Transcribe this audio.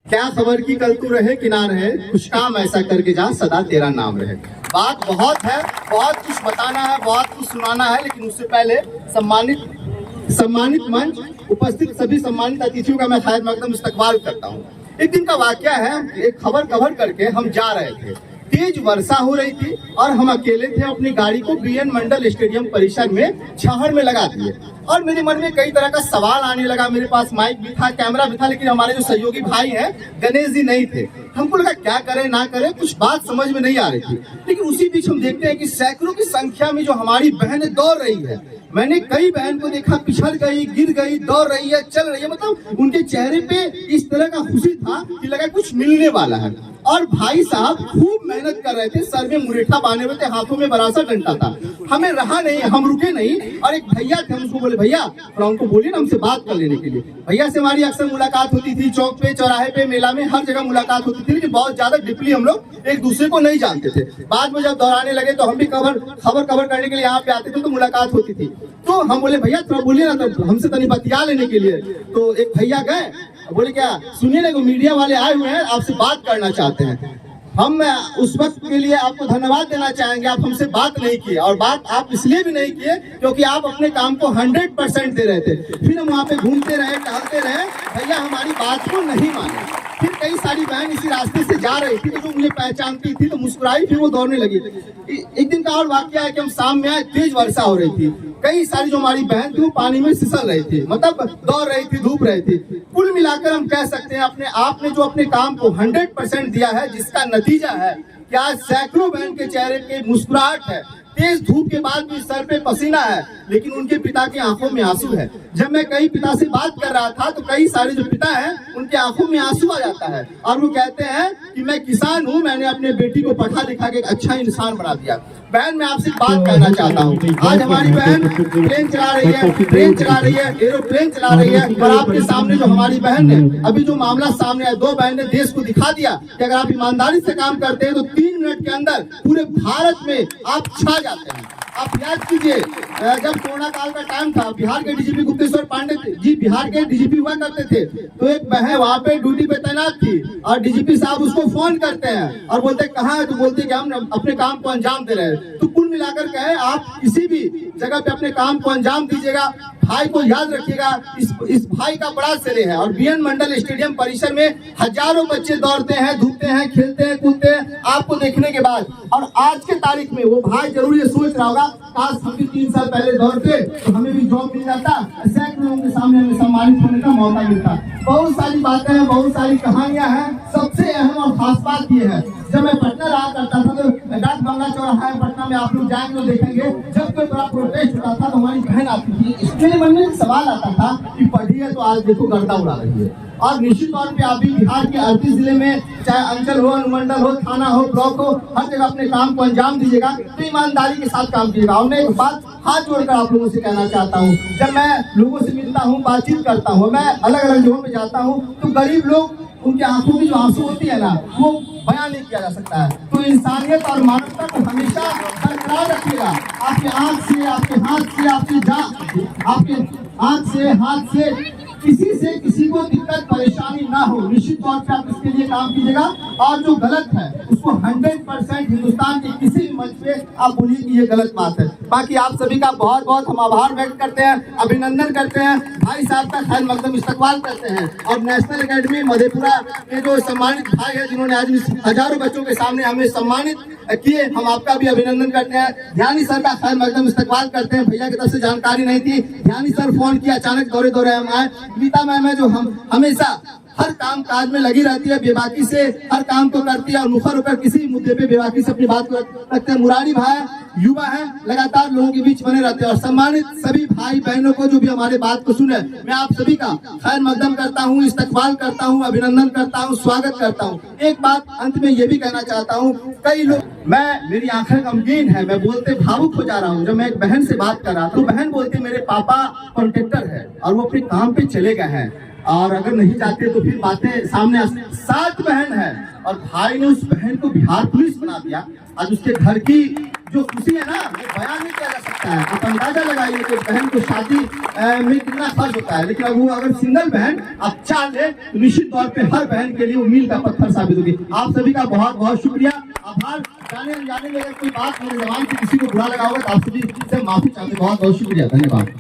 क्या खबर की कल तू रहे कि ना रहे, कुछ काम ऐसा करके जा सदा तेरा नाम रहे। बात बहुत है, बहुत कुछ बताना है, बहुत कुछ सुनाना है, लेकिन उससे पहले सम्मानित मंच उपस्थित सभी सम्मानित अतिथियों का मैं खैर मकदम इस्तकबाल करता हूँ। एक दिन का वाकया है, एक खबर कवर करके हम जा रहे थे, तेज वर्षा हो रही थी और हम अकेले थे। अपनी गाड़ी को बीएन मंडल स्टेडियम परिसर में छाहड़ में लगा दिए और मेरे मन में कई तरह का सवाल आने लगा। मेरे पास माइक भी था, कैमरा भी था, लेकिन हमारे जो सहयोगी भाई हैं गणेश जी नहीं थे। हमको लगा क्या करें ना करें, कुछ बात समझ में नहीं आ रही थी। लेकिन उसी बीच हम देखते हैं कि सैकड़ों की संख्या में जो हमारी बहनें दौड़ रही है। मैंने कई बहन को देखा पिछड़ गई, गिर गई, दौड़ रही है, चल रही है, मतलब उनके चेहरे पे इस तरह का खुशी था कि लगा कुछ मिलने वाला है। और भाई साहब खूब मेहनत कर रहे थे, सर में मुरेठा बांधे हुए थे, हाथों में बड़ा सा डंडा था। हमें रहा नहीं, हम रुके नहीं और एक भैया थे, हम उसको बोले भैया, और उनको बोलिए ना हमसे बात कर लेने के लिए। भैया से हमारी अक्सर मुलाकात होती थी, चौक पे, चौराहे पे, मेला में, हर जगह मुलाकात होती थी, लेकिन बहुत ज्यादा डीपली हम लोग एक दूसरे को नहीं जानते थे। बाद में जब दौड़ाने लगे तो हम भी खबर कवर करने के लिए यहाँ पे आते थे, तो मुलाकात होती थी। तो हम बोले भैया थोड़ा बोलिए ना, तो हमसे तनी बतिया लेने के लिए। तो एक भैया गए, बोले क्या सुनिए ना, मीडिया वाले आए हुए हैं, आपसे बात करना चाहते हैं। हम उस वक्त के लिए आपको धन्यवाद देना चाहेंगे, आप हमसे बात नहीं किए, और बात आप इसलिए भी नहीं किए क्योंकि आप अपने काम को 100% दे रहे थे। फिर हम वहाँ पे घूमते रहे, टहलते रहे, भैया हमारी बात को नहीं माने। फिर कई सारी बहन इसी रास्ते से जा रही थी, तो जो मुझे पहचानती थी तो मुस्कुराई, फिर वो दौड़ने लगी। एक दिन का और वाकया है कि हम शाम में आए, तेज वर्षा हो रही थी, कई सारी जो हमारी बहन थी वो पानी में फिसल रही थी, मतलब दौड़ रही थी, धूप रही थी। कुल मिलाकर हम कह सकते हैं अपने आपने जो अपने काम को 100% दिया है, जिसका नतीजा है कि आज सैकड़ों बहन के चेहरे पे मुस्कुराहट है। तेज धूप के बाद भी सर पे पसीना है, लेकिन उनके पिता की आंखों में आंसू है। जब मैं कई पिता से बात कर रहा था तो कई सारे जो पिता हैं उनके आंखों में आंसू आ जाता है और वो कहते हैं कि मैं किसान हूँ, मैंने अपने बेटी को पढ़ा लिखा के एक अच्छा इंसान बना दिया। बहन मैं आपसे बात करना चाहता हूँ, आज हमारी बहन प्लेन चला रही है, ट्रेन चला रही है, एरोप्लेन चला रही है, और आपके सामने जो हमारी बहन ने अभी जो मामला सामने आया, दो बहन ने देश को दिखा दिया कि अगर आप ईमानदारी से काम करते हैं तो 3 मिनट के अंदर पूरे भारत में आप छा जाते हैं। आप याद कीजिए, जब कोरोना काल का टाइम था, बिहार के डीजीपी गुप्तेश्वर पांडे जी बिहार के डीजीपी हुआ करते थे, तो एक बहन वहाँ पे ड्यूटी पे तैनात थी और डीजीपी साहब उसको फोन करते हैं और बोलते कहाँ है, तो बोलते कि हम अपने काम को अंजाम दे रहे हैं। तो कुल मिलाकर कहे आप किसी भी जगह पे अपने काम को अंजाम दीजिएगा, भाई को याद रखिएगा, इस भाई का बड़ा श्रेय है। और बीएन मंडल स्टेडियम परिसर में हजारों बच्चे दौड़ते हैं, धूपते हैं, खेलते हैं, कूदते हैं आपको देखने के बाद। और आज के तारीख में वो भाई जरूर ये सोच रहा होगा, काश हम भी 3 साल पहले दौड़ते तो हमें भी जॉब मिल जाता, सैकड़ों लोगों के सामने हमें सम्मानित होने का मौका मिलता। बहुत सारी बातें हैं, बहुत सारी कहानियां हैं। सबसे अहम और खास बात ये है, जब मैं पटना रहा करता था तो डाक बंगला चौराहा है पटना में, आप लोग जाएंगे तो देखेंगे, जब कोई बड़ा प्रोटेस्ट होता था तो हमारी बहन आती थी। मेरे मन में एक सवाल आता था कि पढ़ी है तो आज देखो गर्दा उड़ा रही है। और निश्चित तौर पे आप भी बिहार के 38 जिले में, चाहे अंचल हो, अनुमंडल हो, थाना हो, ब्लॉक हो, हर जगह अपने काम को अंजाम दीजिएगा, तो ईमानदारी के साथ काम कीजिएगा। और मैं एक बात हाथ जोड़कर आप लोगों से कहना चाहता हूँ, जब मैं लोगों से मिलता हूँ, बातचीत करता हूँ, मैं अलग अलग जगहों पे जाता हूँ, तो गरीब लोग, उनकी आंखों की जो आंसू होती है ना, वो बयान नहीं किया जा सकता है। तो इंसानियत और मानवता को हमेशा बरकरार रखिएगा। आपके आंख से, आपके हाथ से, आपके आंख से, हाथ से किसी को दिक्कत परेशानी ना हो। निश्चित तौर पे आप इसके लिए काम कीजिएगा और जो गलत है उसको 100% हिंदुस्तान के किसी भी मंच पे आप बोलिए कि ये गलत बात है। बाकी आप सभी का बहुत बहुत हम आभार व्यक्त करते हैं, अभिनंदन करते हैं, भाई साहब का खैर मकदम इस्तकबाल करते हैं। और नेशनल एकेडमी मधेपुरा के जो सम्मानित भाई है, जिन्होंने आज हजारों बच्चों के सामने हमें सम्मानित किए, हम आपका भी अभिनंदन करते हैं। ध्यानी सर का खैर मकदम इस्तकबाल करते हैं। भैया की तरफ से जानकारी नहीं थी, ध्यानी सर फोन किया, अचानक दौरे हम आए। गीता मैम है जो हम हमेशा हर काम काज में लगी रहती है, बेबाकी से हर काम को करती है और मुखर होकर किसी मुद्दे पे बेबाकी से अपनी बात को रखते हैं। मुरारी भाई युवा है, लगातार लोगों के बीच बने रहते हैं। और सम्मानित सभी भाई बहनों को जो भी हमारे बात को सुने, मैं आप सभी का खैर मकदम करता हूँ, इस्तकबाल करता हूँ, अभिनंदन करता हूँ, स्वागत करता हूँ। एक बात अंत में ये भी कहना चाहता हूँ, कई लोग, मेरी आंखें गमगीन है, मैं बोलते भावुक हो जा रहा हूँ। जब मैं एक बहन से बात कर रहा था तो बहन बोलती मेरे पापा कॉन्ट्रैक्टर है और वो अपने काम पे चले गए हैं और अगर नहीं जाते तो फिर बातें सामने 7 बहन है और भाई ने उस बहन को बिहार पुलिस बना दिया। आज उसके घर की जो खुशी है ना, वो बयान नहीं किया जा सकता है। आप अंदाजा लगाइए कि बहन को शादी में कितना खर्च होता है, लेकिन अब वो अगर सिंगल बहन आप चाह ले तो निश्चित तौर पे हर बहन के लिए वो मील का पत्थर साबित होगी। आप सभी का बहुत बहुत शुक्रिया, आभार। जाने अनजाने में अगर कोई बात मेरे जबान से किसी को बुरा लगा होगा तो आप सभी से माफी चाहते, बहुत बहुत शुक्रिया, धन्यवाद।